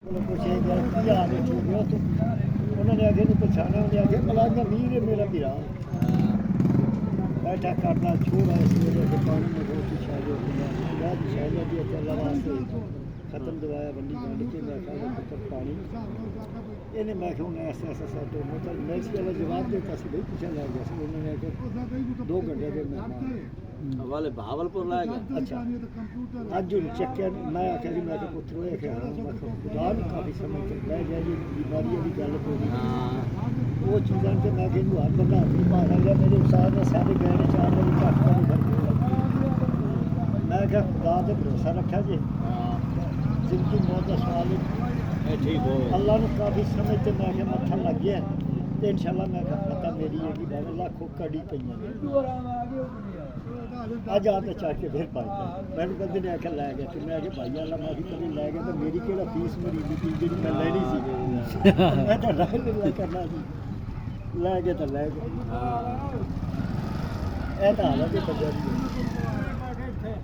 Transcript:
ਪੁੱਛੇ ਗਿਆ ਕੀ ਹਾਲ ਹੈ ਠੀਕ ਹੋ ਤੂੰ ਉਹਨਾਂ ਨੇ ਅੱਗੇ ਨੂੰ ਪਛਾਣਿਆ ਉਹਨੇ ਅੱਗੇ ਮਲਾਂਗਾ ਵੀਰ ਹੈ ਮੇਰਾ ਵੀਰਾ ਬੈਠਾ ਕਰਦਾ ਛੋੜਾ ਇਸ ਵੇਲੇ ਦੇ ਪਾਣੀ में बहुत इच्छा जो या शायद भी अल्लाह वास्ते खत्म दवाया बंदी काट के मैं कहा पुत्र पानी ਇਹਨੇ ਮੈਂ ਕਿਹਾ ਹੁਣ ਐਸਾ ਐਸਾ ਸਾਡੇ ਮਤਲਬ ਮੈਂ ਇਸ ਵਾਲਾ ਜਵਾਬ ਦਿੱਤਾ ਸੀ ਬਈ ਪਿੱਛੇ ਲੱਗ ਗਿਆ ਸੀ ਉਹਨਾਂ ਨੇ ਕਿ 2 ਘੰਟੇ ਦੇ ਮਹਿਮਾਨ ਵਾਲੇ ਭਾਵਲਪੁਰ ਲੈ ਗਿਆ ਅੱਛਾ ਅੱਜ ਉਹ ਚੱਕਿਆ ਮੈਂ ਆਖਿਆ ਜੀ ਮੈਂ ਤਾਂ ਪੁੱਤਰ ਹੋਇਆ ਕਿ ਹਾਂ ਮੈਂ ਖੁਦਾ ਨੂੰ ਕਾਫੀ ਸਮੇਂ ਤੋਂ ਬਹਿ ਗਿਆ ਜੀ ਬਿਮਾਰੀਆਂ ਦੀ ਗੱਲ ਕੋਈ ਹਾਂ ਉਹ ਚੀਜ਼ਾਂ ਤੇ ਮੈਂ ਕਿ ਇਹਨੂੰ ਹੱਥ ਬੰਦਾ ਨਹੀਂ ਪਾ ਰਿਹਾ ਮੇਰੇ ਉਸਤਾਦ ਨੇ ਸਾਡੇ ਗਏ ਨੇ 4 ਵਜੇ ਘੱਟ ਤੋਂ ਮੈਂ ਕਿਹਾ ਖੁਦਾ ਤੇ ਭਰੋਸਾ ਰੱਖਿਆ ਜੀ ਜ਼ਿੰਦਗੀ ਮੌਤ ਦਾ ਸਵਾਲ ਇਹ ਠੀਕ ਹੋ ਅੱਲਾ ਨੂੰ ਕਾਫੀ ਸਮੇਂ ਤੇ ਮੈਂ ਕਿਹਾ ਮੱਥਾ ਲੱਗ ਗਿਆ ਤੇ ਇਨਸ਼ਾਅੱਲਾ ਮੈਂ ਕਿਹਾ ਪਤਾ ਮੇਰੀ ਹੈਗੀ ਬਾਬਾ ਲੱਖੋਂ ਕੜੀ ਪਈਆਂ ਨੇ ਅੱਜ ਆ ਤਾਂ ਚਾਹ ਕੇ ਫਿਰ ਪਾਇਆ ਮੈਨੂੰ ਬੰਦੇ ਨੇ ਆਖਿਆ ਲੈ ਗਿਆ ਤੇ ਮੈਂ ਕਿਹਾ ਭਾਈ ਅੱਲਾ ਮਾਫੀ ਕਰੀ ਲੈ ਗਿਆ ਤੇ ਮੇਰੀ ਕਿਹੜਾ ਫੀਸ ਮੇਰੀ ਦੀ ਜਿਹੜੀ ਮੈਂ ਲੈਣੀ ਸੀ ਮੈਂ ਤਾਂ ਲੈ ਕਰਨਾ ਸੀ ਲੈ ਗਿਆ ਤਾਂ ਲੈ ਗਿਆ ਹਾਂ ਇਹ ਤਾਂ ਹਾਲਤ ਹੀ ਬੱਜਾ ਦੀ